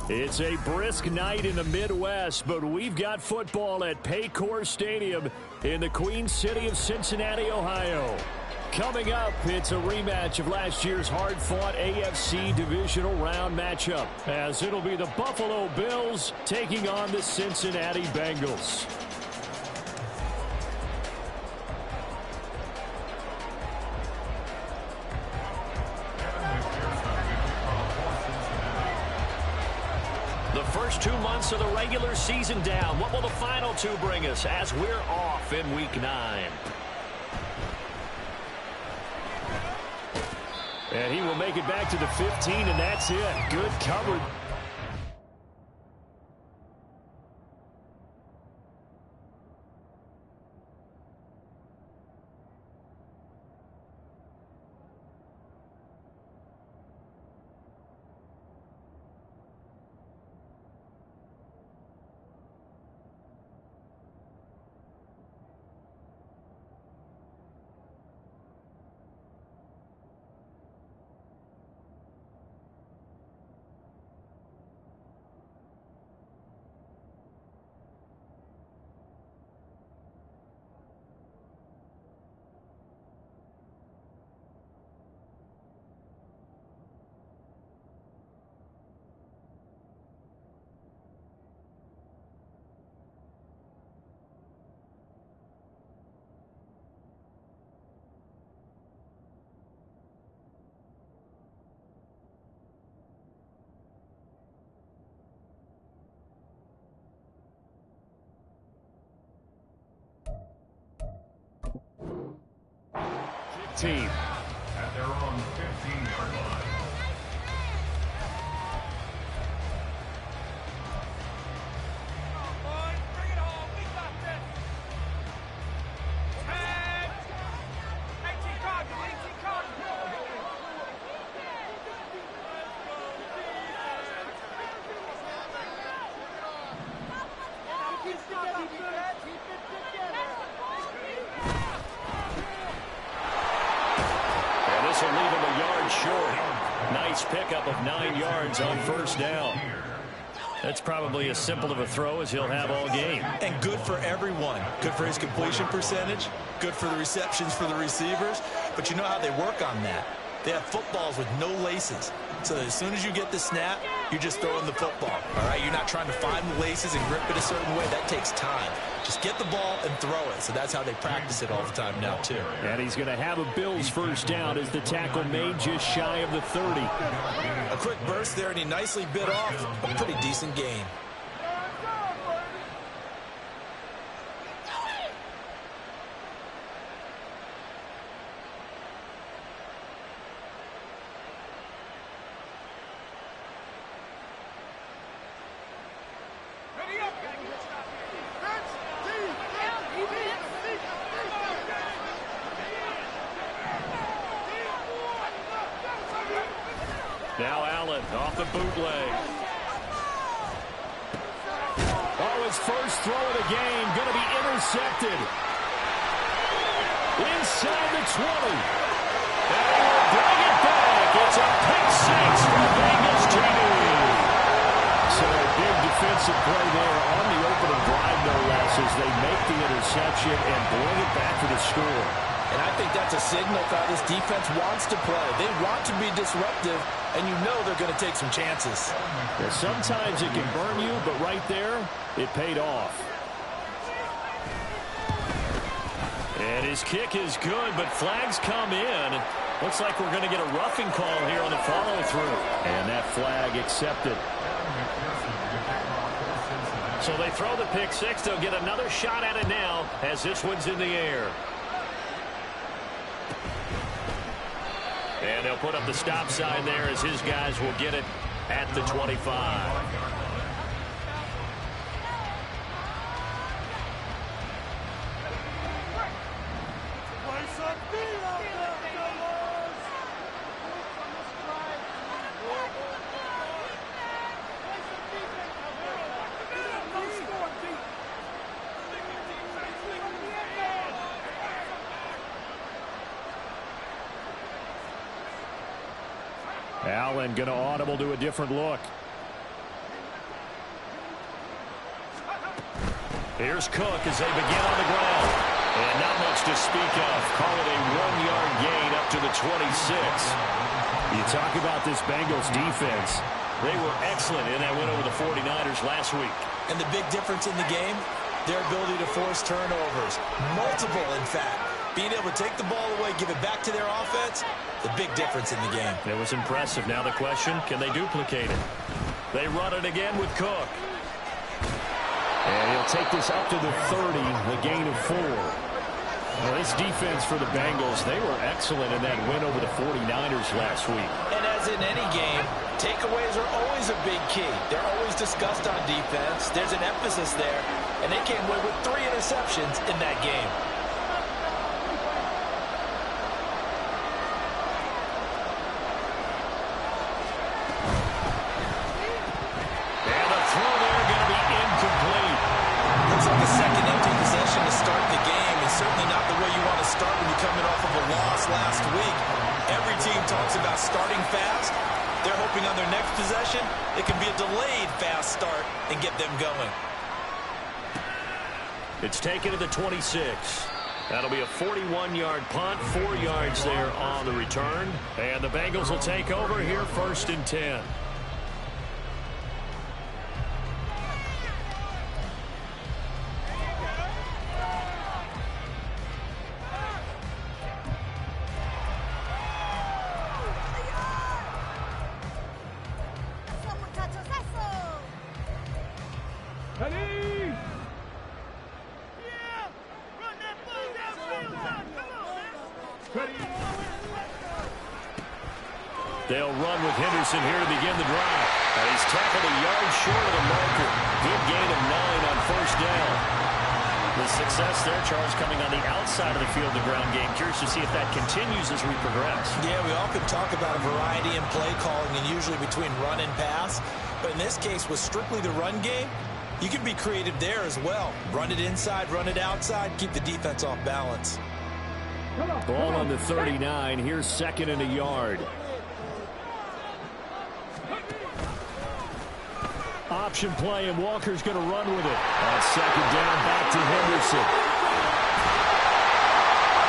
It's a brisk night in the Midwest, but we've got football at Paycor Stadium in the Queen City of Cincinnati, Ohio. Coming up, it's a rematch of last year's hard-fought AFC divisional round matchup, as it'll be the Buffalo Bills taking on the Cincinnati Bengals. The first 2 months of the regular season down. What will the final two bring us as we're off in Week 9? And he will make it back to the 15, and that's it. Good coverage. Team at their own 15-yard line. This will leave him a yard short. Nice pickup of 9 yards on first down. That's probably as simple of a throw as he'll have all game. And good for everyone. Good for his completion percentage. Good for the receptions for the receivers. But you know how they work on that. They have footballs with no laces. So as soon as you get the snap, you're just throwing the football. All right, you're not trying to find the laces and grip it a certain way. That takes time. Just get the ball and throw it. So that's how they practice it all the time now, too. And he's going to have a Bills first down as the tackle made just shy of the 30. A quick burst there, and he nicely bit off a pretty decent gain. Now Allen off the bootleg. Oh, his first throw of the game going to be intercepted. Inside the 20. And he will bring it back. It's a pick six for Bengals TV. So a big defensive play there on the opening drive, no less, as they make the interception and bring it back to the score. And I think that's a signal for how this defense wants to play. They want to be disruptive, and you know they're going to take some chances. Yeah, sometimes it can burn you, but right there, it paid off. And his kick is good, but flags come in. Looks like we're going to get a roughing call here on the follow-through. And that flag accepted. So they throw the pick six. They'll get another shot at it now as this one's in the air. And they'll put up the stop sign there as his guys will get it at the 25. Allen going to audible to a different look. Here's Cook as they begin on the ground. And not much to speak of. Call it a 1-yard gain up to the 26. You talk about this Bengals defense. They were excellent in that win over the 49ers last week. And the big difference in the game, their ability to force turnovers. Multiple, in fact. Being able to take the ball away, give it back to their offense, the big difference in the game. It was impressive. Now the question, can they duplicate it? They run it again with Cook. And he'll take this up to the 30, the gain of 4. Well, this defense for the Bengals, they were excellent in that win over the 49ers last week. And as in any game, takeaways are always a big key. They're always discussed on defense. There's an emphasis there, and they came away with 3 interceptions in that game. And the throw there going to be incomplete. Looks like a second empty possession to start the game, and certainly not the way you want to start when you're coming off of a loss last week. Every team talks about starting fast. They're hoping on their next possession, it can be a delayed fast start and get them going. It's taken to the 26. That'll be a 41-yard punt, 4 yards there on the return. And the Bengals will take over here, 1st and 10. They'll run with Henderson here to begin the drive. And he's tackled a yard short of the marker. Good gain of 9 on 1st down. The success there, Charles, coming on the outside of the field, the ground game. Curious to see if that continues as we progress. Yeah, we all could talk about a variety in play calling and usually between run and pass. But in this case, with strictly the run game, you can be creative there as well. Run it inside, run it outside, keep the defense off balance. Ball on the 39. Here's 2nd and a yard. Option play, and Walker's going to run with it. On 2nd down, back to Henderson.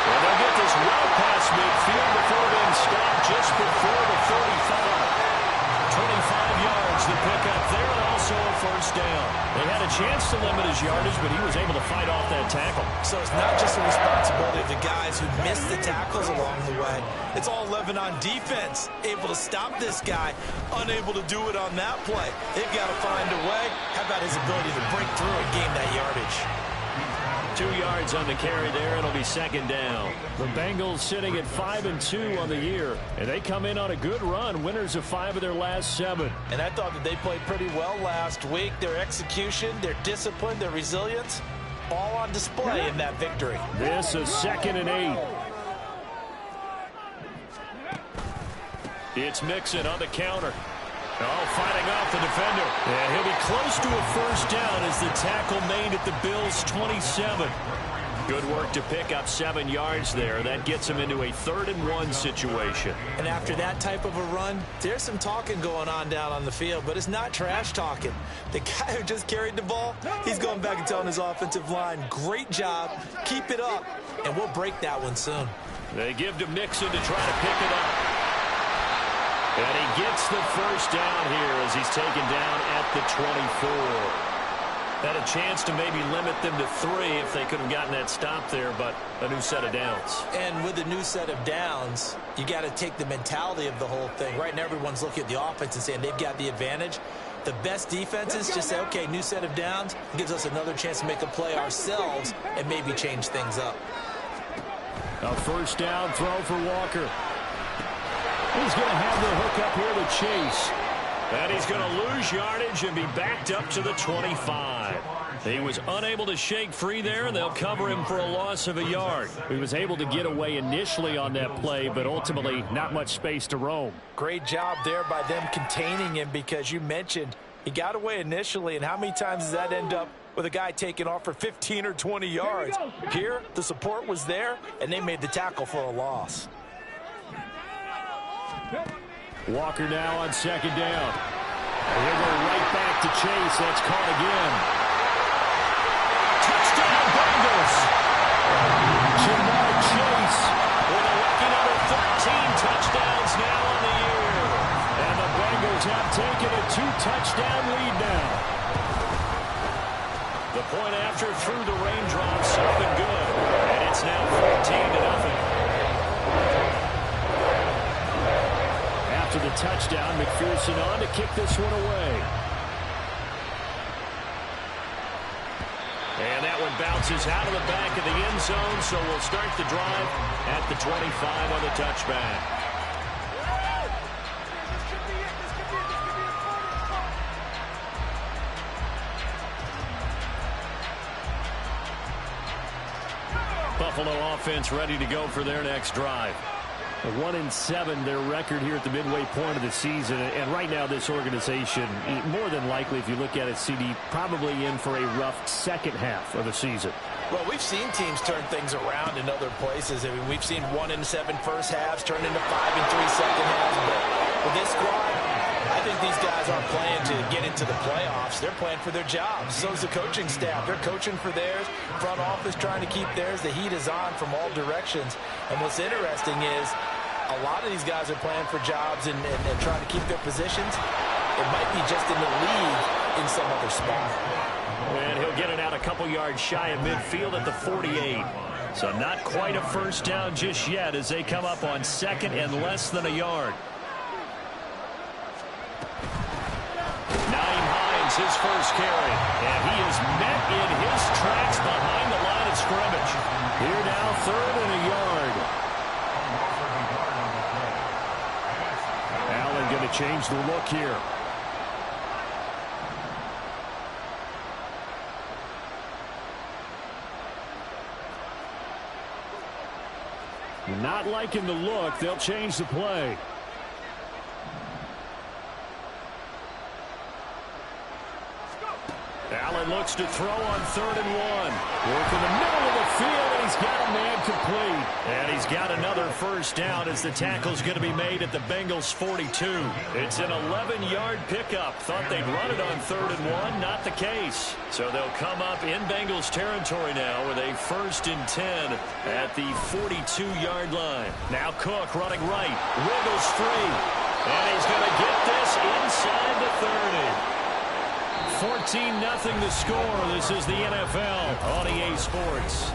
And they'll get this well past midfield before being stopped just before the 35. 25 yards to pick up there, and also a 1st down. They had a chance to limit his yardage, but he was able to fight off that tackle. So it's not just the responsibility of the guys who missed the tackles along the way. It's all 11 on defense, able to stop this guy, unable to do it on that play. They've got to find a way. How about his ability to break through and gain that yardage? 2 yards on the carry there. It'll be 2nd down. The Bengals sitting at 5-2 on the year, and they come in on a good run, winners of 5 of their last 7. And I thought that they played pretty well last week. Their execution, their discipline, their resilience, all on display in that victory. This is 2nd and 8. It's Mixon on the counter. Oh, fighting off the defender. And he'll be close to a 1st down as the tackle made at the Bills' 27. Good work to pick up 7 yards there. That gets him into a 3rd and 1 situation. And after that type of a run, there's some talking going on down on the field, but it's not trash talking. The guy who just carried the ball, he's going back and telling his offensive line, great job, keep it up, and we'll break that one soon. They give to Mixon to try to pick it up. And he gets the 1st down here as he's taken down at the 24. Had a chance to maybe limit them to 3 if they could have gotten that stop there, but a new set of downs. And with a new set of downs, you got to take the mentality of the whole thing. Right now, everyone's looking at the offense and saying they've got the advantage. The best defenses just say, okay, new set of downs, gives us another chance to make a play ourselves and maybe change things up. A 1st down throw for Walker. He's going to have the hook up here to Chase. And he's going to lose yardage and be backed up to the 25. He was unable to shake free there, and they'll cover him for a loss of a yard. He was able to get away initially on that play, but ultimately not much space to roam. Great job there by them containing him, because you mentioned he got away initially, and how many times does that end up with a guy taking off for 15 or 20 yards? Here, the support was there, and they made the tackle for a loss. Walker now on 2nd down. And he'll go right back to Chase. That's caught again. touchdown lead now. The point after through the raindrops, up and good. And it's now 14-0. After the touchdown, McPherson on to kick this one away. And that one bounces out of the back of the end zone, so we'll start the drive at the 25 on the touchback. Buffalo offense ready to go for their next drive. 1-7 their record here at the midway point of the season, and right now this organization, more than likely if you look at it, CD, probably in for a rough second half of the season. Well, we've seen teams turn things around in other places. I mean, we've seen 1-7 first halves turn into 5-3 second halves, but with this squad, I think these guys aren't playing to get into the playoffs. They're playing for their jobs. So is the coaching staff. They're coaching for theirs. Front office trying to keep theirs. The heat is on from all directions. And what's interesting is a lot of these guys are playing for jobs and trying to keep their positions. It might be just in the league in some other spot. And he'll get it out a couple yards shy of midfield at the 48. So not quite a first down just yet as they come up on second and less than a yard. His first carry, and he is met in his tracks behind the line of scrimmage. Here now, third and a yard. Allen going to change the look here. Not liking the look. They'll change the play. Allen looks to throw on 3rd and 1. Work in the middle of the field, and he's got a man complete. And he's got another first down as the tackle's going to be made at the Bengals' 42. It's an 11-yard pickup. Thought they'd run it on 3rd and 1. Not the case. So they'll come up in Bengals territory now with a 1st and 10 at the 42-yard line. Now Cook running right. Wiggles free. And he's going to get this inside the 30. 14-0 the score. This is the NFL on EA Sports.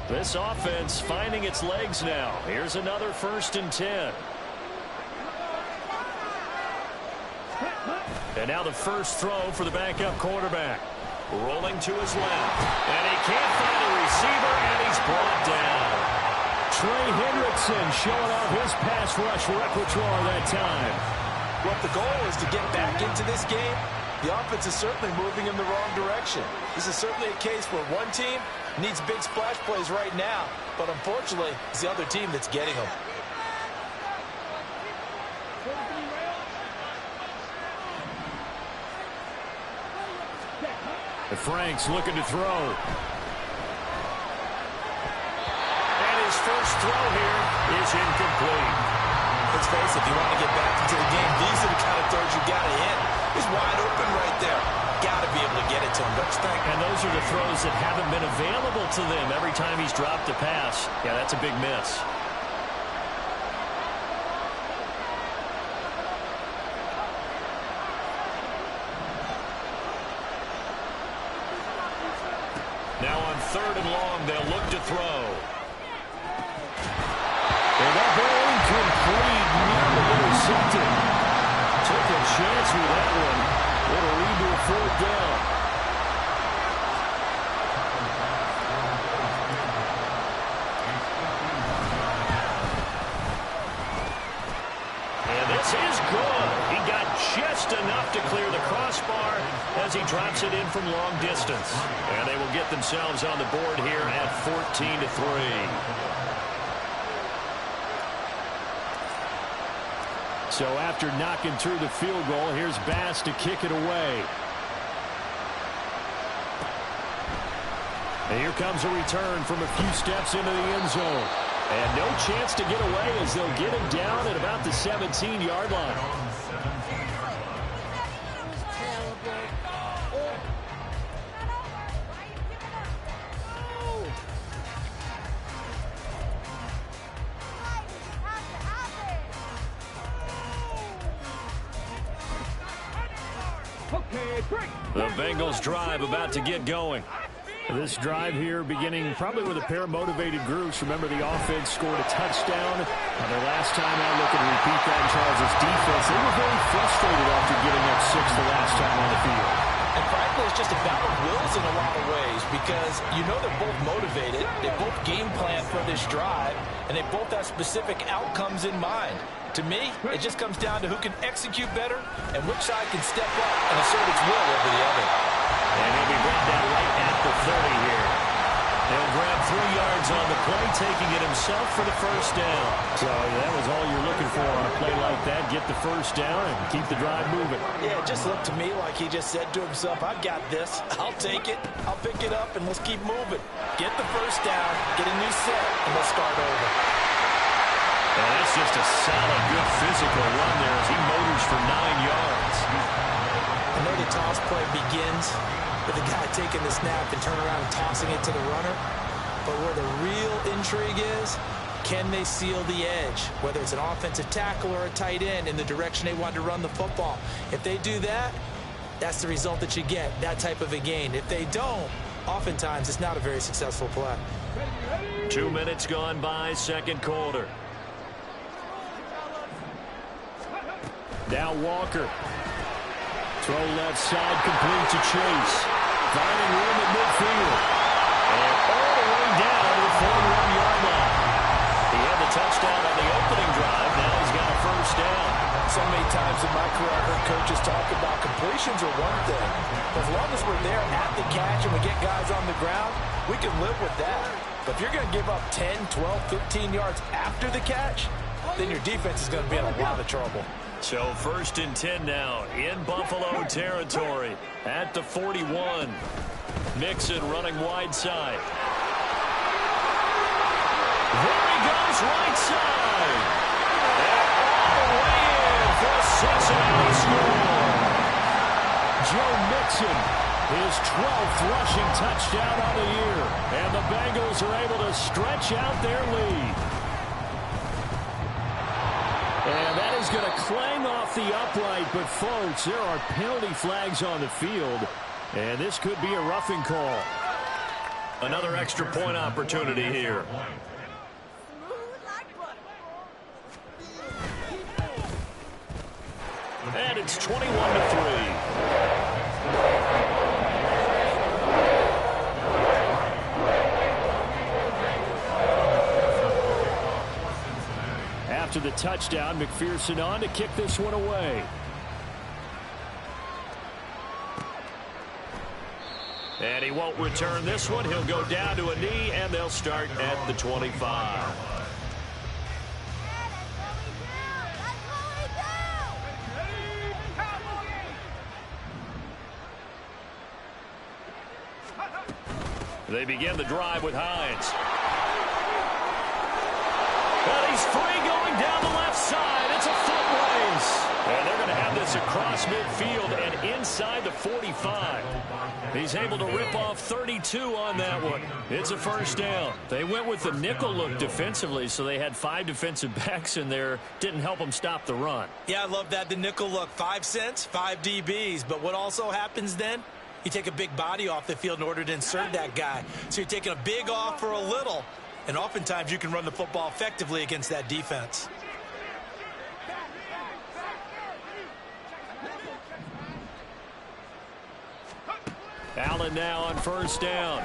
This offense finding its legs now. Here's another 1st and 10. And now the first throw for the backup quarterback. Rolling to his left. And he can't find a receiver, and he's brought down. Trey Hendrickson showing off his pass rush repertoire that time. Well, the goal is to get back into this game. The offense is certainly moving in the wrong direction. This is certainly a case where one team needs big splash plays right now, but unfortunately, it's the other team that's getting them. Frank's looking to throw. And his first throw here is incomplete. Let's face it, if you want to get back into the game, these are the kind of throws you got to hit. He's wide open right there. Got to be able to get it to him, don't you think? And those are the throws that haven't been available to them every time he's dropped a pass. Yeah, that's a big miss. Now on 3rd and long, they'll look to throw. And that ball incomplete, nearly intercepted. Took a chance with that one. It'll lead to a 4th down. And this is good. He got just enough to clear the crossbar as he drops it in from long distance. And they will get themselves on the board here at 14-3. So after knocking through the field goal, here's Bass to kick it away. And here comes a return from a few steps into the end zone. And no chance to get away as they'll get him down at about the 17-yard line. The Bengals drive about to get going. This drive here beginning probably with a pair of motivated groups. Remember, the offense scored a touchdown. Their last time out, looking to repeat that in Charles' defense. They were very frustrated after getting up 6 the last time on the field. And frankly, it's just a battle of wills in a lot of ways because you know they're both motivated. They both game plan for this drive, and they both have specific outcomes in mind. To me, it just comes down to who can execute better and which side can step up and assert its will over the other. And he'll be brought down right at the 30 here. He'll grab 3 yards on the play, taking it himself for the first down. So that was all you're looking for on a play like that. Get the first down and keep the drive moving. Yeah, it just looked to me like he just said to himself, I've got this. I'll take it. I'll pick it up, and let's keep moving. Get the first down, get a new set, and let's start over. And that's just a solid, good physical run there as he motors for 9 yards. I know the toss play begins with the guy taking the snap and turning around and tossing it to the runner. But where the real intrigue is, can they seal the edge, whether it's an offensive tackle or a tight end, in the direction they want to run the football? If they do that, that's the result that you get, that type of a gain. If they don't, oftentimes it's not a very successful play. 2 minutes gone by, second quarter. Now Walker. Throw left side, complete to Chase. Finding room at midfield. And all the way down to the 41-yard line. He had the touchdown on the opening drive. Now he's got a first down. So many times in my career I've heard coaches talk about completions are one thing. As long as we're there at the catch and we get guys on the ground, we can live with that. But if you're going to give up 10, 12, 15 yards after the catch, then your defense is going to be in a lot of trouble. So 1st and 10 now in Buffalo territory at the 41. Mixon running wide side. There he goes, right side. And all the way in for a Cincinnati score. Joe Mixon, his 12th rushing touchdown on the year. And the Bengals are able to stretch out their lead. And that is going to clang off the upright, but folks, there are penalty flags on the field, and this could be a roughing call. Another extra point opportunity here. And it's 21-3. After the touchdown, McPherson on to kick this one away. And he won't return this one. He'll go down to a knee, and they'll start at the 25. They begin the drive with Hines. And he's free going down the left side. It's a foot race. And they're going to have this across midfield and inside the 45. He's able to rip off 32 on that one. It's a first down. They went with the nickel look defensively, so they had 5 defensive backs in there. Didn't help them stop the run. Yeah, I love that. The nickel look, 5 cents, 5 DBs. But what also happens then? You take a big body off the field in order to insert that guy. So you're taking a big off for a little. And oftentimes you can run the football effectively against that defense. Allen now on first down.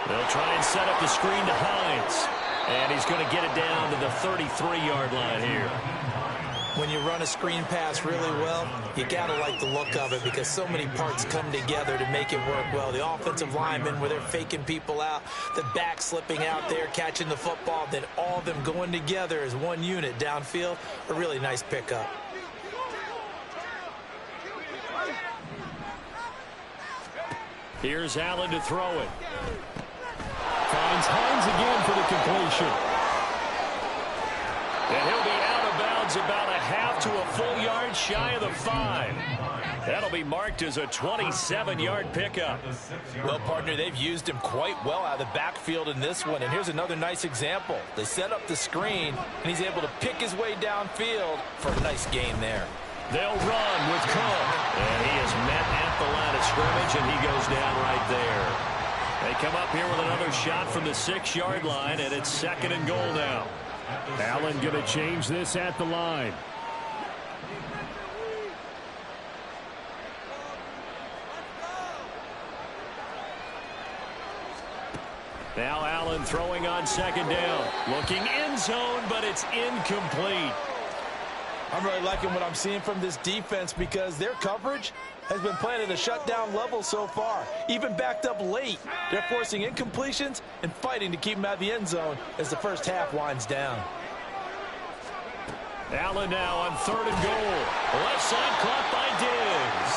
They'll try and set up the screen to Hines. And he's going to get it down to the 33-yard line here. When you run a screen pass really well, you got to like the look of it because so many parts come together to make it work well. The offensive linemen, where they're faking people out, the back slipping out there, catching the football, then all of them going together as one unit downfield, a really nice pickup. Here's Allen to throw it. Finds Hines again for the completion. And he'll be out of bounds about a half to a full yard shy of the 5. That'll be marked as a 27-yard pickup. Well, partner, they've used him quite well out of the backfield in this one. And here's another nice example. They set up the screen, and he's able to pick his way downfield for a nice gain there. They'll run with Cook. And he is met at the line of scrimmage, and he goes down right there. They come up here with another shot from the 6-yard line, and it's 2nd and goal now. Allen going to change this at the line. Now Allen throwing on 2nd down. Looking end zone, but it's incomplete. I'm really liking what I'm seeing from this defense because their coverage has been playing at a shutdown level so far. Even backed up late, they're forcing incompletions and fighting to keep them out of the end zone as the first half winds down. Allen now on 3rd and goal. Left side caught by Diggs.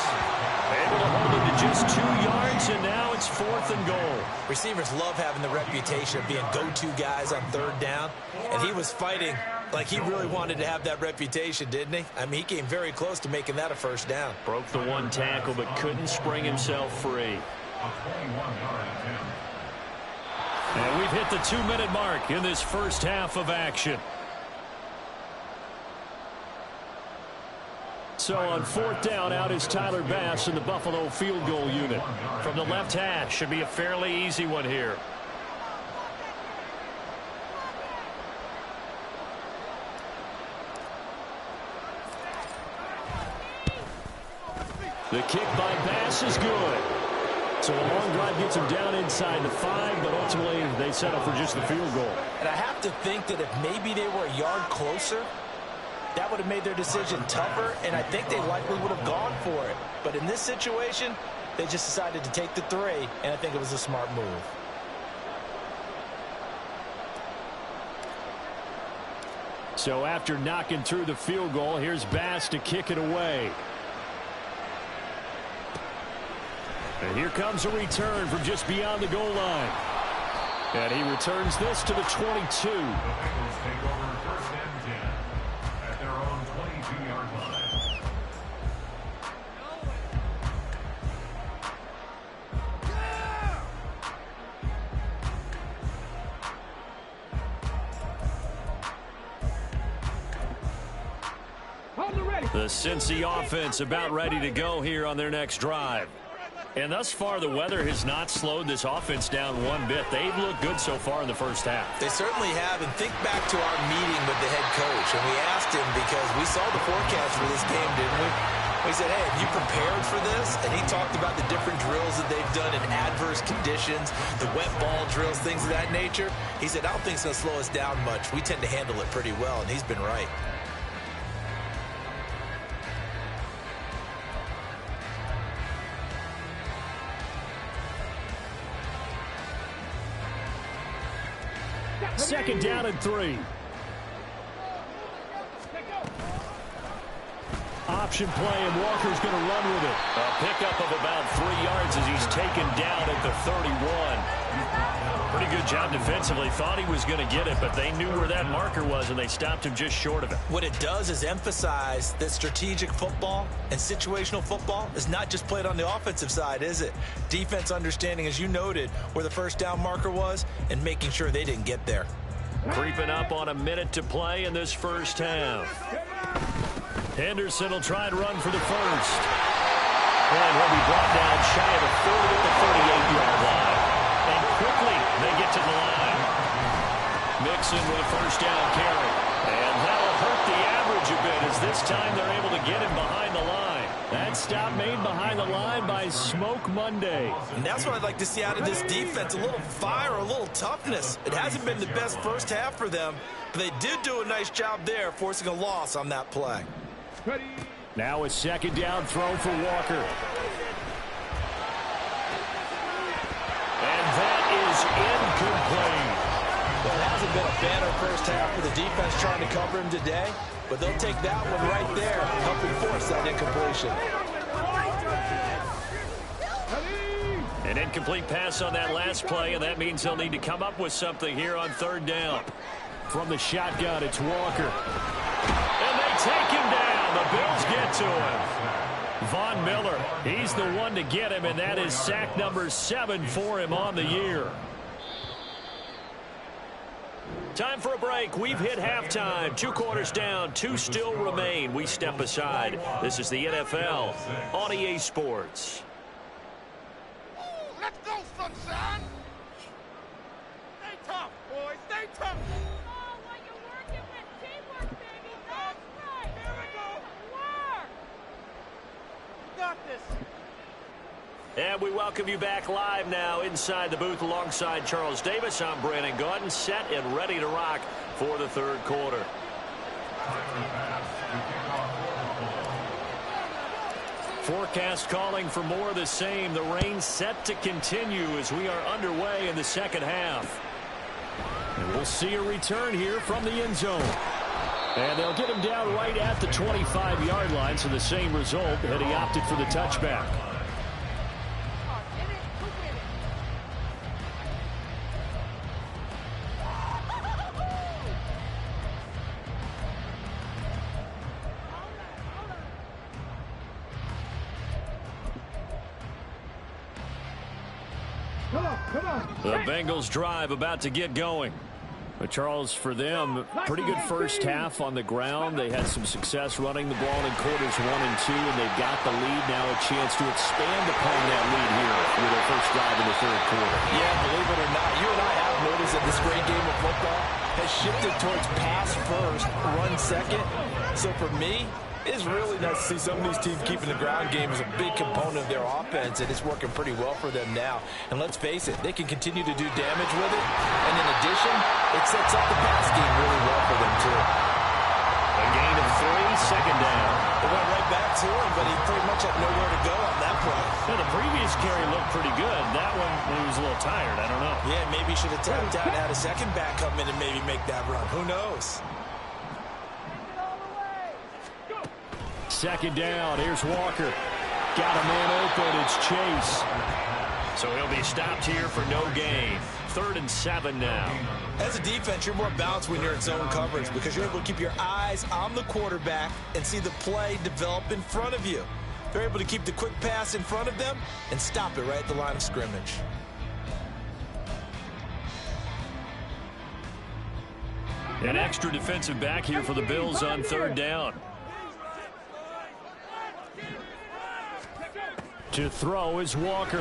Able to hold it to just 2 yards, and now it's 4th and goal. Receivers love having the reputation of being go-to guys on 3rd down, and he was fighting like he really wanted to have that reputation, didn't he? I mean, he came very close to making that a 1st down. Broke the 1 tackle, but couldn't spring himself free. And we've hit the 2-minute mark in this first half of action. So on 4th down, out is Tyler Bass in the Buffalo field goal unit. From the left hash, should be a fairly easy one here. The kick by Bass is good. So a long drive gets him down inside the 5, but ultimately they settle for just the field goal. And I have to think that if maybe they were a yard closer, that would have made their decision tougher, and I think they likely would have gone for it. But in this situation, they just decided to take the 3, and I think it was a smart move. So after knocking through the field goal, here's Bass to kick it away. And here comes a return from just beyond the goal line. And he returns this to the 22. The Cincy offense about ready to go here on their next drive. And thus far, the weather has not slowed this offense down one bit. They've looked good so far in the first half. They certainly have. And think back to our meeting with the head coach. And we asked him because we saw the forecast for this game, didn't we? We said, hey, have you prepared for this? And he talked about the different drills that they've done in adverse conditions, the wet ball drills, things of that nature. He said, I don't think it's going to slow us down much. We tend to handle it pretty well, and he's been right. Second down and 3. Option play, and Walker's going to run with it. A pickup of about 3 yards as he's taken down at the 31. Pretty good job defensively. Thought he was going to get it, but they knew where that marker was, and they stopped him just short of it. What it does is emphasize that strategic football and situational football is not just played on the offensive side, is it? Defense understanding, as you noted, where the first down marker was and making sure they didn't get there. Creeping up on a minute to play in this first half. Henderson will try and run for the first. And he'll be brought down shy of the 40 at the 38-yard line. And quickly they get to the line. Mixon with a first down carry. And that'll hurt the average a bit as this time they're able to get him behind the line. That stop made behind the line by Smoke Monday. And that's what I'd like to see out of this defense, a little fire, a little toughness. It hasn't been the best first half for them, but they did do a nice job there, forcing a loss on that play. Now a second down throw for Walker. And that is incomplete. Well, it hasn't been a banner first half for the defense trying to cover him today, but they'll take that one right there, helping force that incompletion. An incomplete pass on that last play, and that means they'll need to come up with something here on 3rd down. From the shotgun, it's Walker. And they take him down. The Bills get to him. Von Miller, he's the one to get him, and that is sack number 7 for him on the year. Time for a break. We've hit halftime. 2 quarters down, 2 still remain. We step aside. This is the NFL on EA Sports. Let's go, sunshine! Stay tough, boys. Stay tough. Oh, what you're working with teamwork, baby. That's right. Here we go. Work. You got this. And we welcome you back live now inside the booth alongside Charles Davis. I'm Brandon Gaudin, set and ready to rock for the 3rd quarter. Forecast calling for more of the same. The rain set to continue as we are underway in the 2nd half. And we'll see a return here from the end zone. And they'll get him down right at the 25-yard line, so the same result had he opted for the touchback. The Bengals drive about to get going. But Charles, for them, pretty good first half on the ground. They had some success running the ball in quarters 1 and 2, and they've got the lead now, a chance to expand upon that lead here with their first drive in the 3rd quarter. Yeah, believe it or not, you and I have noticed that this great game of football has shifted towards pass first, run second. So for me, it's really nice to see some of these teams keeping the ground game as a big component of their offense, and it's working pretty well for them now. And let's face it, they can continue to do damage with it. And in addition, it sets up the pass game really well for them, too. A gain of 3, 2nd down. It went right back to him, but he pretty much had nowhere to go on that play. Yeah, the previous carry looked pretty good. That one, he was a little tired. I don't know. Yeah, maybe he should have tapped out and had a second back come in and maybe make that run. Who knows? 2nd down. Here's Walker. Got a man open. It's Chase. So he'll be stopped here for no gain. 3rd and 7 now. As a defense, you're more balanced when you're in zone coverage because you're able to keep your eyes on the quarterback and see the play develop in front of you. They're able to keep the quick pass in front of them and stop it right at the line of scrimmage. An extra defensive back here for the Bills on 3rd down. To throw is Walker.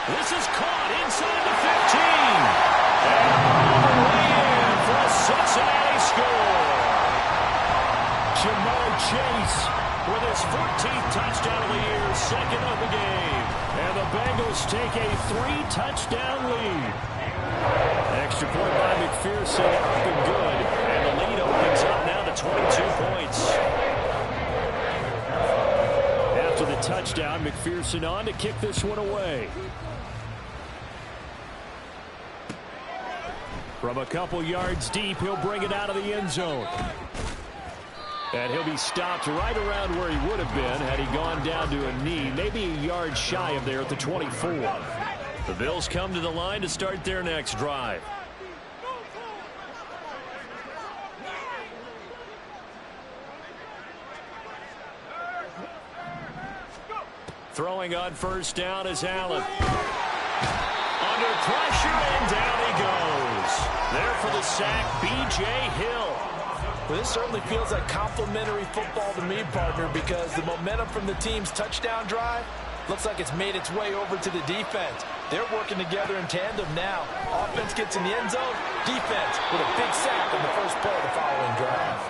This is caught inside the 15. And all the way in for a Cincinnati score. Jamar Chase with his 14th touchdown of the year, 2nd of the game. And the Bengals take a 3-touchdown lead. Extra point by McPherson, up and good. And the lead opens up now to 22 points. After the touchdown, McPherson on to kick this one away. From a couple yards deep, he'll bring it out of the end zone. And he'll be stopped right around where he would have been had he gone down to a knee, maybe a yard shy of there at the 24. The Bills come to the line to start their next drive. Throwing on 1st down is Allen. Under pressure, and down he goes. There for the sack, B.J. Hill. Well, this certainly feels like complimentary football to me, partner, because the momentum from the team's touchdown drive looks like it's made its way over to the defense. They're working together in tandem now. Offense gets in the end zone, defense with a big sack on the first play of the following drive.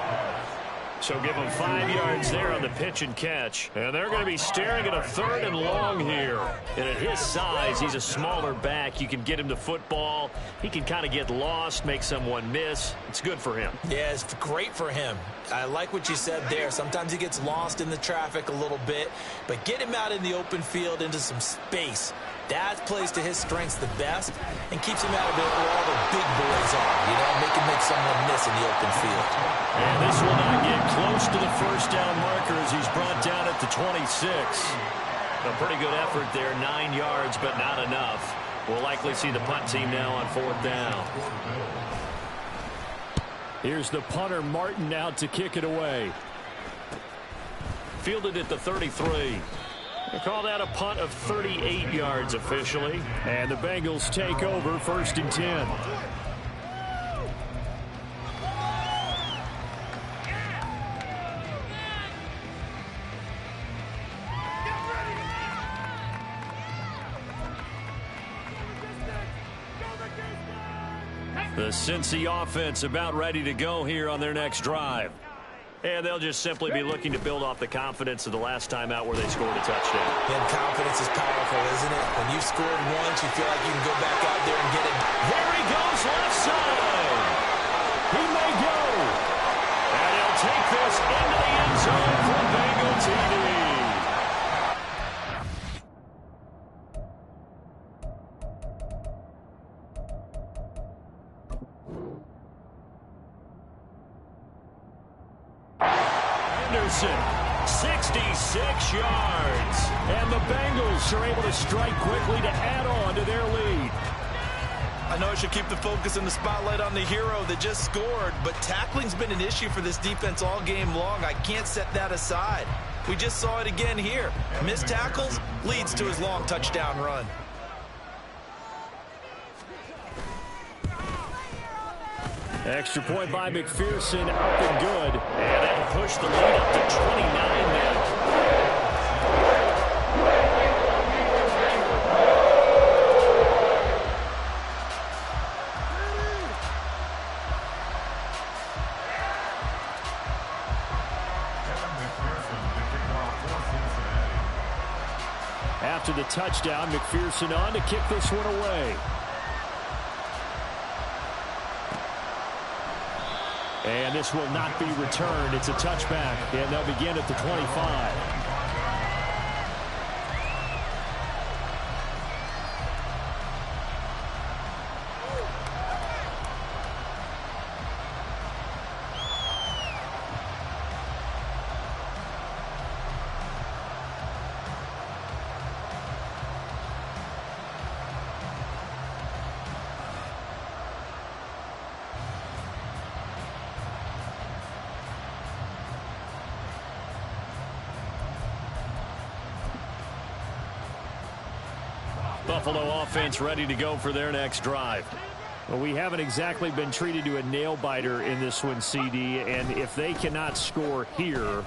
So give him 5 yards there on the pitch and catch. And they're going to be staring at a 3rd and long here. And at his size, he's a smaller back. You can get him to football. He can kind of get lost, make someone miss. It's good for him. Yeah, it's great for him. I like what you said there. Sometimes he gets lost in the traffic a little bit. But get him out in the open field into some space. That plays to his strengths the best and keeps him out of it where all the big boys are. You know, make someone miss in the open field. And this will not get close to the 1st down marker as he's brought down at the 26. A pretty good effort there, 9 yards, but not enough. We'll likely see the punt team now on 4th down. Here's the punter, Martin, out to kick it away. Fielded at the 33. They call that a punt of 38 yards officially. And the Bengals take over 1st and 10. The Cincy offense about ready to go here on their next drive. And they'll just simply be looking to build off the confidence of the last time out where they scored a touchdown. And confidence is powerful, isn't it? When you've scored once, you feel like you can go back out there and get it. There he goes, left side. He may go. And he'll take this into the end zone for a Bengal TD. Anderson, 66 yards. And the Bengals are able to strike quickly to add on to their lead. I know I should keep the focus and the spotlight on the hero that just scored, but tackling's been an issue for this defense all game long. I can't set that aside. We just saw it again here. Missed tackles leads to his long touchdown run. Extra point by McPherson, up and good. And that'll push the lead up to 29 now. After the touchdown, McPherson on to kick this one away. And this will not be returned. It's a touchback, and they'll begin at the 25. Buffalo offense ready to go for their next drive. Well, we haven't exactly been treated to a nail-biter in this one, CD, and if they cannot score here,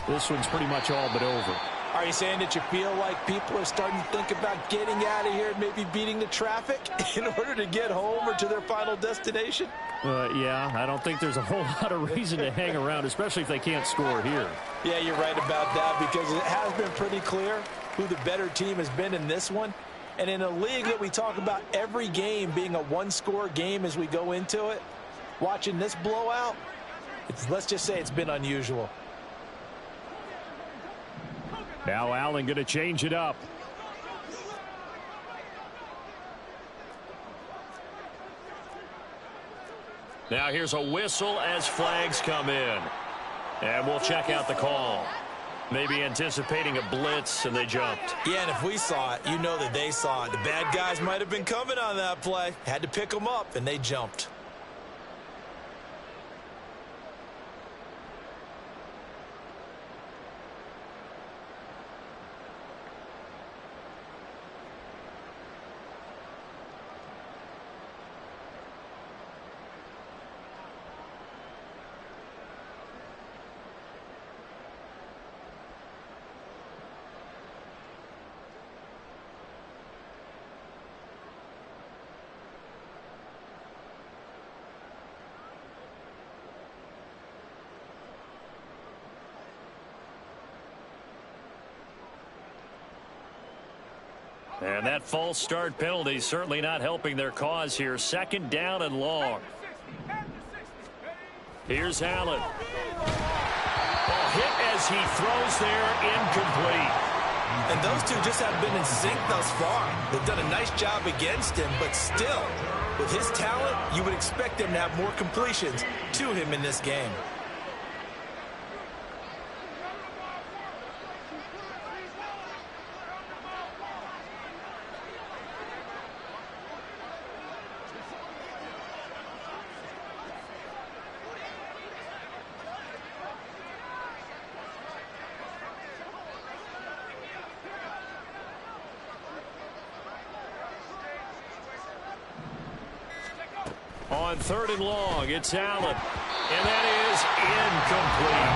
this one's pretty much all but over. Are you saying that you feel like people are starting to think about getting out of here and maybe beating the traffic in order to get home or to their final destination? Yeah, I don't think there's a whole lot of reason to hang around, especially if they can't score here. Yeah, you're right about that, because it has been pretty clear who the better team has been in this one. And in a league that we talk about every game being a one-score game as we go into it, watching this blowout, let's just say it's been unusual. Now Allen going to change it up. Now here's a whistle as flags come in. And we'll check out the call. Maybe anticipating a blitz, and they jumped. Yeah, and if we saw it, you know that they saw it. The bad guys might have been coming on that play. Had to pick them up, and they jumped. And that false start penalty certainly not helping their cause here. 2nd down and long. Here's Allen. Ball hit as he throws there, incomplete. And those two just haven't been in sync thus far. They've done a nice job against him, but still, with his talent, you would expect them to have more completions to him in this game. On 3rd and long, it's Allen. And that is incomplete.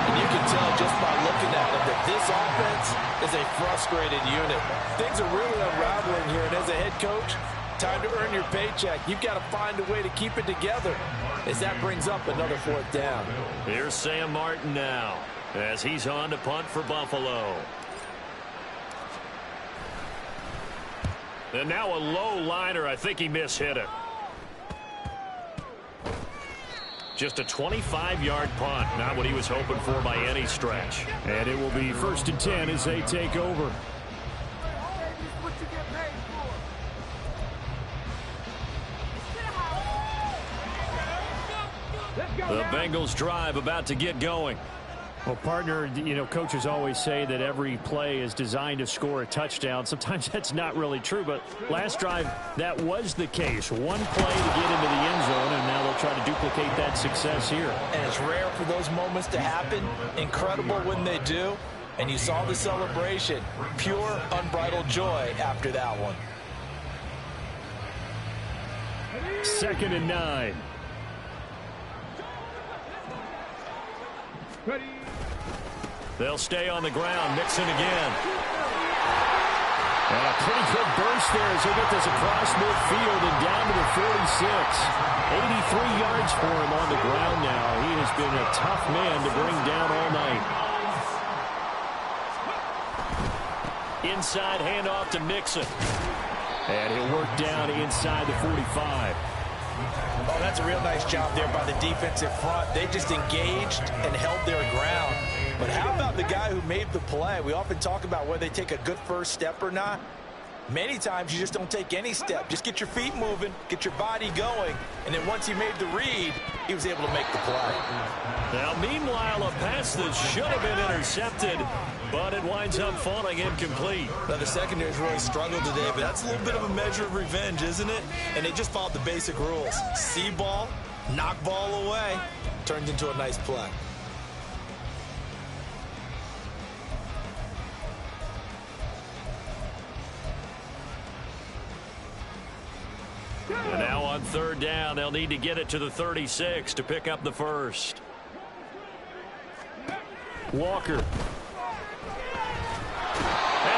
And you can tell just by looking at him that this offense is a frustrated unit. Things are really unraveling here, and as a head coach, time to earn your paycheck. You've got to find a way to keep it together as that brings up another 4th down. Here's Sam Martin now as he's on to punt for Buffalo. And now a low liner. I think he mishit it. Just a 25-yard punt. Not what he was hoping for by any stretch. And it will be 1st and 10 as they take over. The Bengals drive about to get going. Well, partner, coaches always say that every play is designed to score a touchdown. Sometimes that's not really true, but last drive, that was the case. One play to get into the end zone, and now they'll try to duplicate that success here. And it's rare for those moments to happen. Incredible when they do. And you saw the celebration. Pure, unbridled joy after that one. 2nd and 9. They'll stay on the ground. Mixon again. And a pretty good burst there as he'll get this across midfield and down to the 46. 83 yards for him on the ground now. He has been a tough man to bring down all night. Inside handoff to Mixon. And he'll work down inside the 45. Oh, that's a real nice job there by the defensive front. They just engaged and held their ground. But how about the guy who made the play? We often talk about whether they take a good first step or not. Many times you just don't take any step. Just get your feet moving, get your body going, and then once he made the read, he was able to make the play. Now, meanwhile, a pass that should have been intercepted, but it winds up falling incomplete. Now, the secondary's really struggled today, but that's a little bit of a measure of revenge, isn't it? And they just followed the basic rules. See ball, knock ball away, turned into a nice play. And now on 3rd down, they'll need to get it to the 36 to pick up the first. Walker. And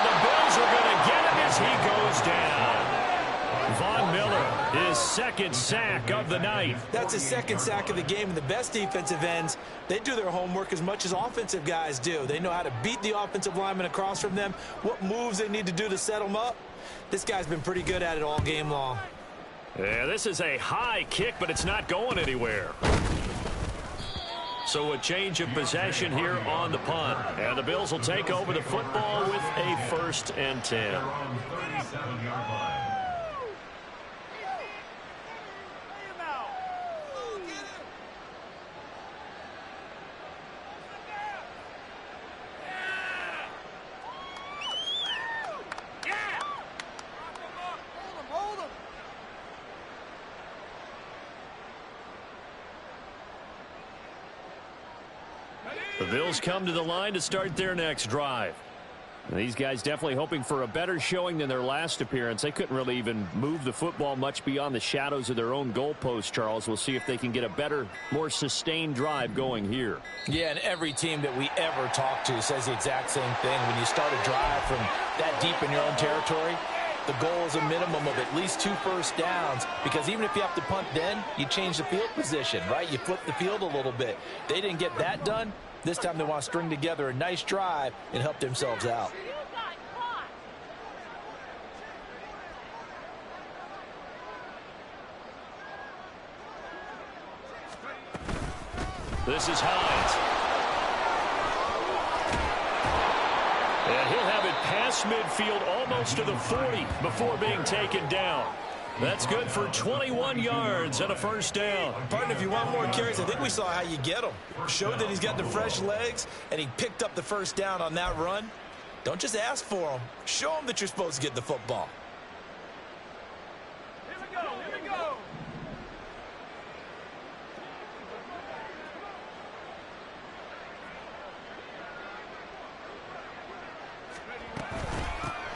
the Bills are going to get him as he goes down. Von Miller, his 2nd sack of the night. That's his 2nd sack of the game, and the best defensive ends, they do their homework as much as offensive guys do. They know how to beat the offensive lineman across from them, what moves they need to do to set them up. This guy's been pretty good at it all game long. Yeah, this is a high kick, but it's not going anywhere. So a change of possession here on the punt. And the Bills will take over the football with a 1st and 10. They're on 37-yard line. The Bills come to the line to start their next drive. And these guys definitely hoping for a better showing than their last appearance. They couldn't really even move the football much beyond the shadows of their own goalpost, Charles. We'll see if they can get a better, more sustained drive going here. Yeah, and every team that we ever talk to says the exact same thing. When you start a drive from that deep in your own territory, the goal is a minimum of at least 2 first downs, because even if you have to punt then, you change the field position, right? You flip the field a little bit. They didn't get that done. This time they want to string together a nice drive and help themselves out. This is Hines. And he'll have it past midfield almost to the 40 before being taken down. That's good for 21 yards and a 1st down. Partner, if you want more carries, I think we saw how you get them. Showed that he's got the fresh legs, and he picked up the 1st down on that run. Don't just ask for them. Show them that you're supposed to get the football. Here we go, here we go.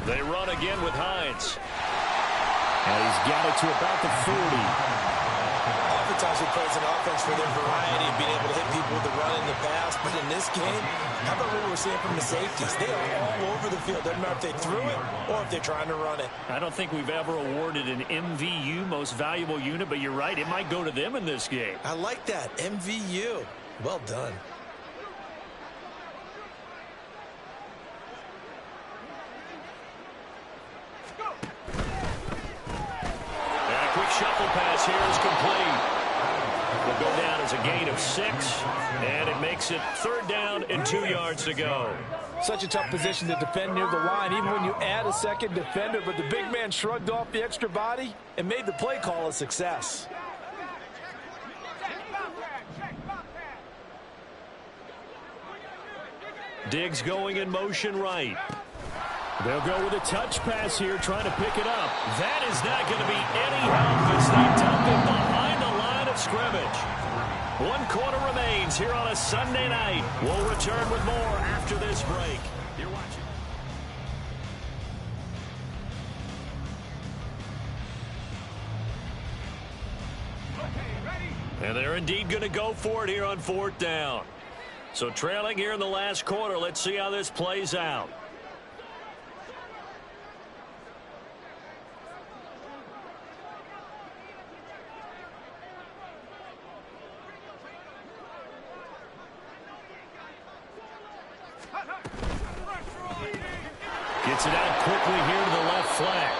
They run again with Hines. And he's got it to about the 40. sometimes we praise an offense for their variety of being able to hit people with the run and the pass. But in this game, how about what we're seeing from the safeties? They are all over the field. Doesn't matter if they threw it or if they're trying to run it. I don't think we've ever awarded an MVU, most valuable unit, but you're right. It might go to them in this game. I like that. MVU. Well done. Shuffle pass here is complete. Will go down as a gain of 6, and it makes it 3rd down and 2 yards to go. Such a tough position to defend near the line, even when you add a second defender, but the big man shrugged off the extra body and made the play call a success. Diggs going in motion right. They'll go with a touch pass here, trying to pick it up. That is not going to be any help as they dump it behind the line of scrimmage. 1 quarter remains here on a Sunday night. We'll return with more after this break. You're watching. And they're indeed going to go for it here on 4th down. So trailing here in the last quarter, let's see how this plays out. Gets it out quickly here to the left flank.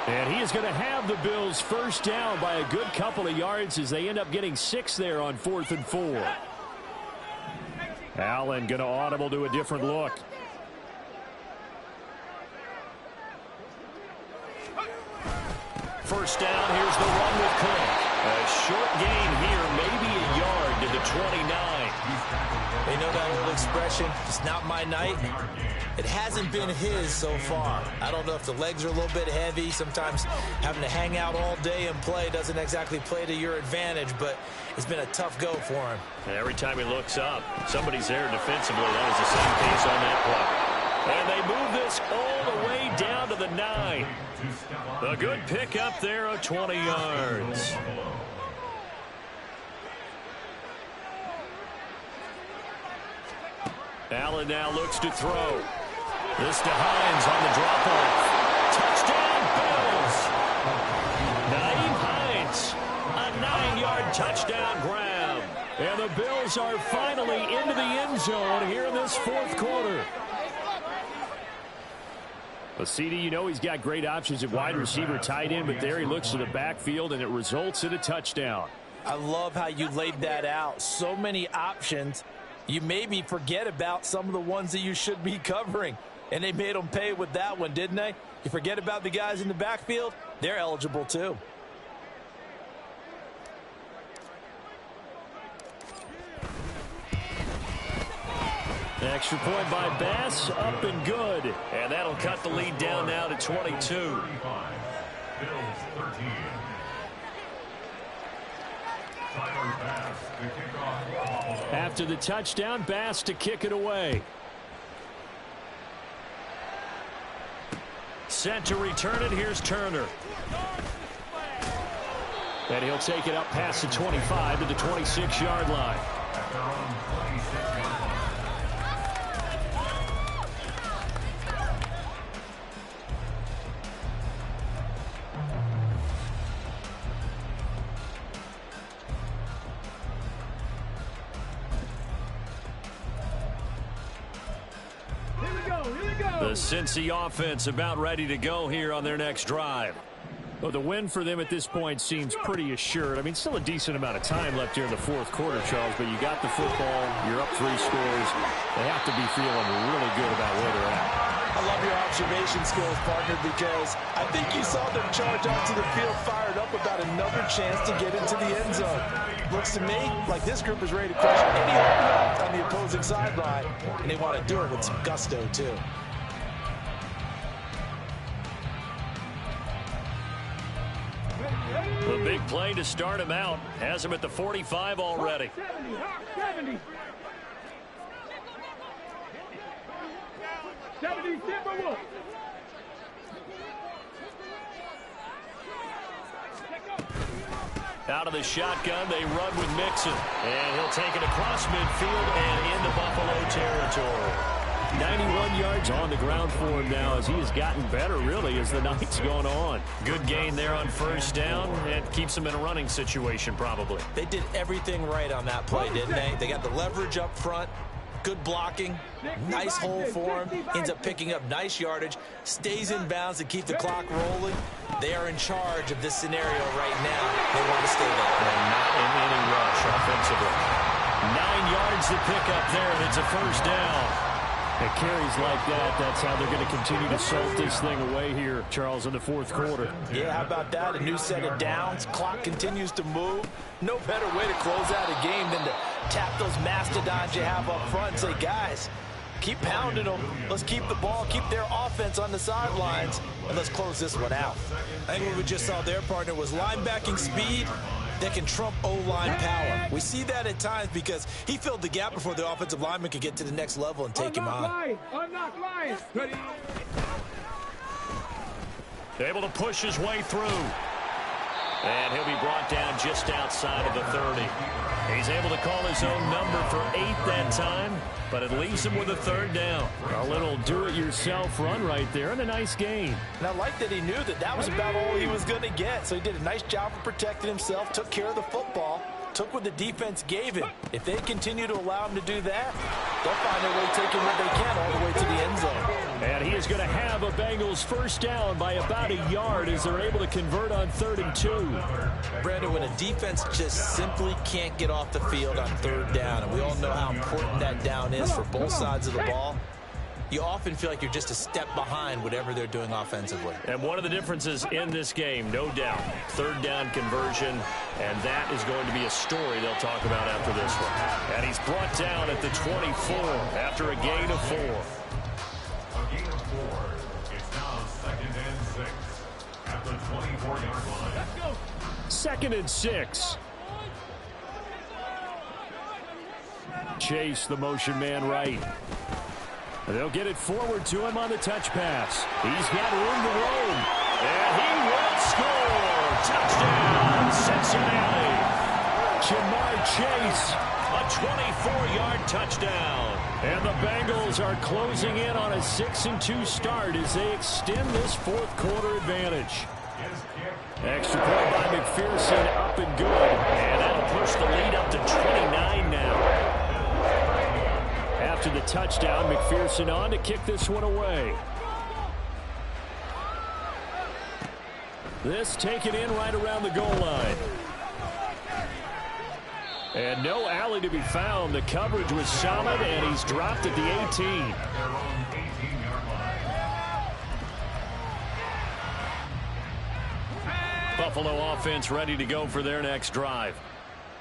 And he is going to have the Bills first down by a good couple of yards as they end up getting 6 there on 4th and 4. Allen going to audible to a different look. First down, here's the run with Cook. A short gain here, maybe a yard to the 29. They know that old expression, it's not my night. It hasn't been his so far. I don't know if the legs are a little bit heavy. Sometimes having to hang out all day and play doesn't exactly play to your advantage, but it's been a tough go for him. And every time he looks up, somebody's there defensively. That was the same case on that play. And they move this all the way down to the 9. A good pickup there of 20 yards. Allen now looks to throw. This to Hines on the drop-off. Touchdown, Bills. Naeem Hines, a 9-yard touchdown grab. And the Bills are finally into the end zone here in this 4th quarter. Well, CD, you know he's got great options at wide receiver, tight end, but there he looks to the backfield, and it results in a touchdown. I love how you laid that out. So many options. You maybe forget about some of the ones that you should be covering. And they made them pay with that one, didn't they? You forget about the guys in the backfield, they're eligible too. Extra point by Bass, up and good. And that'll cut the lead down now to 22. 35. Bills 13. Tyler Bass to kick off for Buffalo. After the touchdown, Bass to kick it away. Set to return it. Here's Turner. And he'll take it up past the 25 to the 26-yard line. At their own 26-yard line. The Cincy offense about ready to go here on their next drive. Well, the win for them at this point seems pretty assured. I mean, still a decent amount of time left here in the 4th quarter, Charles, but you got the football, you're up 3 scores. They have to be feeling really good about where they're at. I love your observation skills, partner, because I think you saw them charge onto the field fired up about another chance to get into the end zone. Looks to me like this group is ready to crush any opponent on the opposing sideline, and they want to do it with some gusto, too. The big play to start him out has him at the 45 already. 70. 70, Timberwolves. Out of the shotgun, they run with Mixon. And he'll take it across midfield and into Buffalo territory. 91 yards on the ground for him now as he has gotten better, really, as the night's gone on. Good gain there on first down and keeps him in a running situation, probably. They did everything right on that play, didn't they? They got the leverage up front, good blocking, nice hole for him, ends up picking up nice yardage, stays in bounds to keep the clock rolling. They are in charge of this scenario right now. They want to stay there. And not in any rush offensively. 9 yards to pick up there, and it's a first down. It carries like that. That's how they're going to continue to salt this thing away here, Charles, in the fourth quarter. Yeah, how about that? A new set of downs. Clock continues to move. No better way to close out a game than to tap those mastodons you have up front and say, guys, keep pounding them. Let's keep the ball, keep their offense on the sidelines, and let's close this one out. I think what we just saw their partner was linebacking speed that can trump O-line power. We see that at times because he filled the gap before the offensive lineman could get to the next level and take him on. Able to push his way through. And he'll be brought down just outside of the 30. He's able to call his own number for 8 that time, but it leaves him with a third down. A little do-it-yourself run right there and a nice gain. And I like that he knew that that was about all he was going to get, so he did a nice job of protecting himself, took care of the football, took what the defense gave him. If they continue to allow him to do that, they'll find their way taking what they can all the way to the end zone. And he is going to have a Bengals first down by about a yard as they're able to convert on 3rd and 2. Brandon, when a defense just simply can't get off the field on 3rd down, and we all know how important that down is for both sides of the ball, you often feel like you're just a step behind whatever they're doing offensively. And one of the differences in this game, no doubt, 3rd down conversion, and that is going to be a story they'll talk about after this one. And he's brought down at the 24 after a gain of 4. A gain of 4. It's now 2nd and 6 at the 24-yard line. Let's go. 2nd and 6. Chase, the motion man right. They'll get it forward to him on the touch pass. He's got room to roam. And he will score. Touchdown, Cincinnati. Jamar Chase, a 24-yard touchdown. And the Bengals are closing in on a 6-2 start as they extend this fourth quarter advantage. Extra point by McPherson, up and good. And that'll push the lead up to 29 now. After the touchdown, McPherson on to kick this one away. This taken in right around the goal line. And no alley to be found. The coverage was solid, and he's dropped at the 18. Buffalo offense ready to go for their next drive.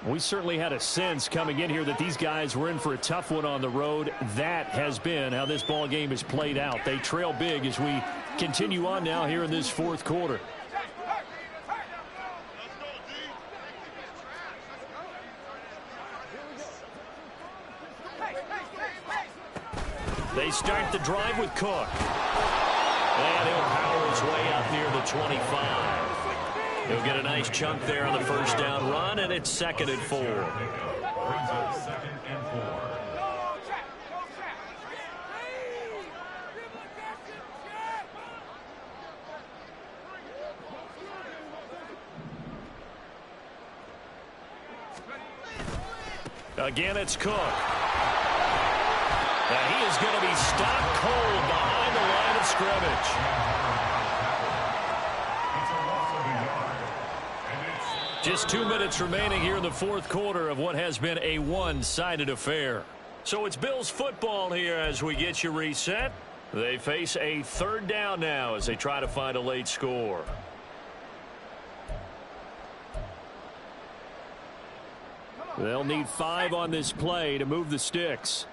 We certainly had a sense coming in here that these guys were in for a tough one on the road. That has been how this ball game has played out. They trail big as we continue on now here in this fourth quarter. They start the drive with Cook. And he'll power his way up near the 25. He'll get a nice chunk there on the first down run, and it's 2nd and 4. Brings up 2nd and 4. Again, it's Cook. And he is going to be stopped cold behind the line of scrimmage. Just 2 minutes remaining here in the fourth quarter of what has been a one-sided affair. So it's Bills football here as we get you reset. They face a 3rd down now as they try to find a late score. They'll need 5 on this play to move the sticks.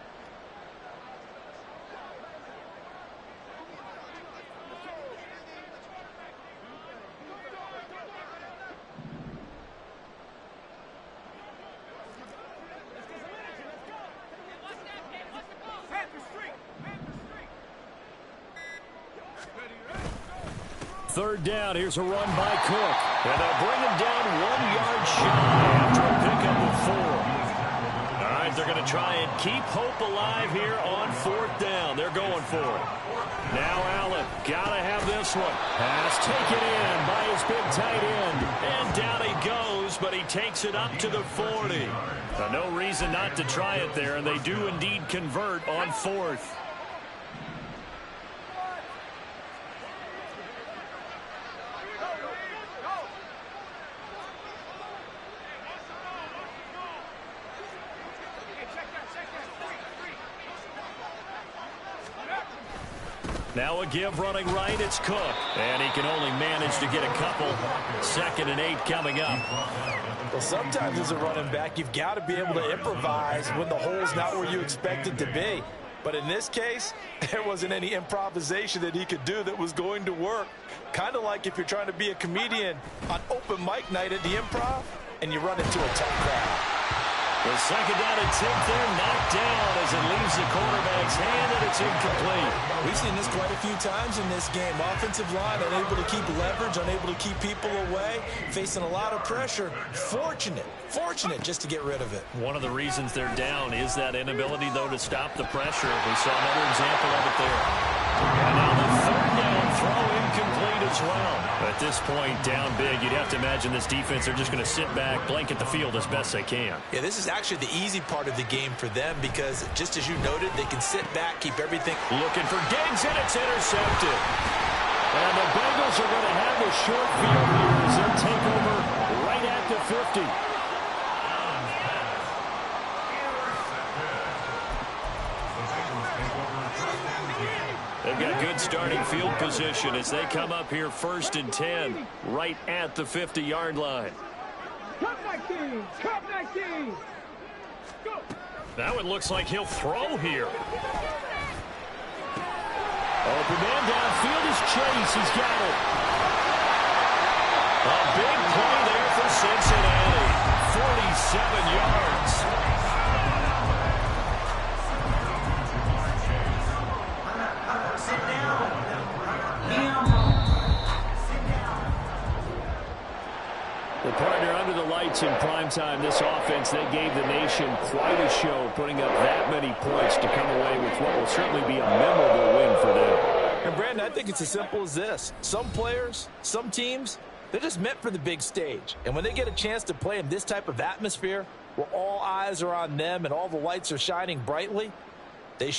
third down. Here's a run by Cook. And they'll bring him down 1 yard shy after a pickup of 4. All right, they're going to try and keep hope alive here on 4th down. They're going for it. Now Allen, got to have this one. Pass taken in by his big tight end. And down he goes, but he takes it up to the 40. No reason not to try it there, and they do indeed convert on 4th. Now a give running right, it's Cook. And he can only manage to get a couple. 2nd and 8 coming up. Well, sometimes as a running back, you've got to be able to improvise when the hole's not where you expect it to be. But in this case, there wasn't any improvisation that he could do that was going to work. Kind of like if you're trying to be a comedian on open mic night at the Improv and you run into a tough crowd. The 2nd down attempt there knocked down as it leaves the quarterback's hand, and it's incomplete. We've seen this quite a few times in this game. Offensive line unable to keep leverage, unable to keep people away, facing a lot of pressure. Fortunate just to get rid of it. One of the reasons they're down is that inability, though, to stop the pressure. We saw another example of it there. And now the 3rd down throw incomplete as well. At this point, down big, you'd have to imagine this defense are just going to sit back, blanket the field as best they can. Yeah, this is actually the easy part of the game for them because, just as you noted, they can sit back, keep everything. Looking for Diggs, and it's intercepted. And the Bengals are going to have the short field here as they take over right at the 50. They've got good starting field position as they come up here 1st and 10, right at the 50-yard line. Now it looks like he'll throw here. Open man downfield is Chase. He's got it. A big play there for Cincinnati. 47 yards. The partner under the lights in primetime, this offense, they gave the nation quite a show, putting up that many points to come away with what will certainly be a memorable win for them. And Brandon, I think it's as simple as this. Some players, some teams, they're just meant for the big stage. And when they get a chance to play in this type of atmosphere, where all eyes are on them and all the lights are shining brightly,